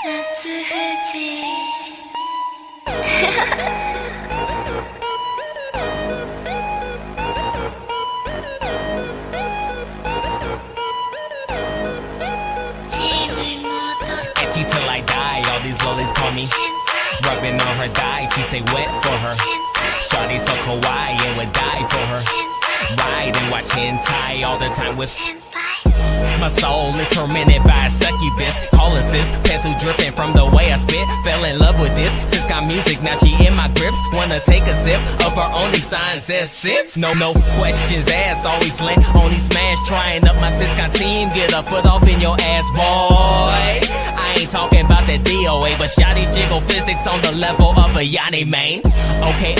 夏富士チーム妹 Etchy till I die, all these lollies call me. Rubbing on her thigh, she stay wet for her. Shawty so kawaii and would die for her. Ride and watch hentai all the time with my soul is tormented by a succubus. Call her sis, pencil dripping from the way I spit. Fell in love with this, sis got music, now she in my grips. Wanna take a sip of her only sign says sits. No questions asked, always lent, only smash. Trying up my sis got team, get a foot off in your ass, boy. I ain't talking about that DOA, but shawty's jiggle physics on the level of a Yanni main. Okay,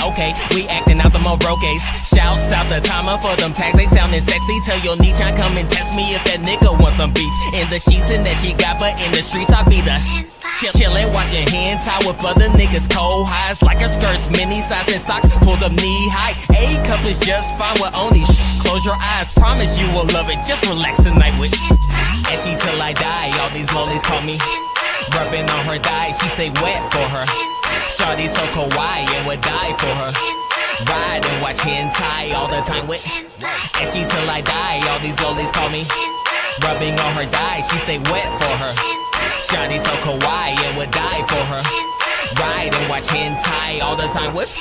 we acting out the Morokes. Shouts out the timer for them tags, they sounding sexy. Tell your niche I come and test me if that nigga want some beef. In the sheets and that you got, but in the streets I be the chillin', watching hentai with other niggas cold highs. Like her skirts, mini size and socks, pull them knee high. A cup is just fine with only close your eyes, promise you will love it. Just relax tonight with Etchy till I die, all these lollies call me. Rubbing on her thigh, she stay wet for her. Shawty so kawaii and would die for her. Ride and watch hentai all the time with Etchy till I die, all these lollies call me. Rubbing on her thigh, she stay wet for her. Shawty so kawaii and would die for her. Ride and watch hentai all the time with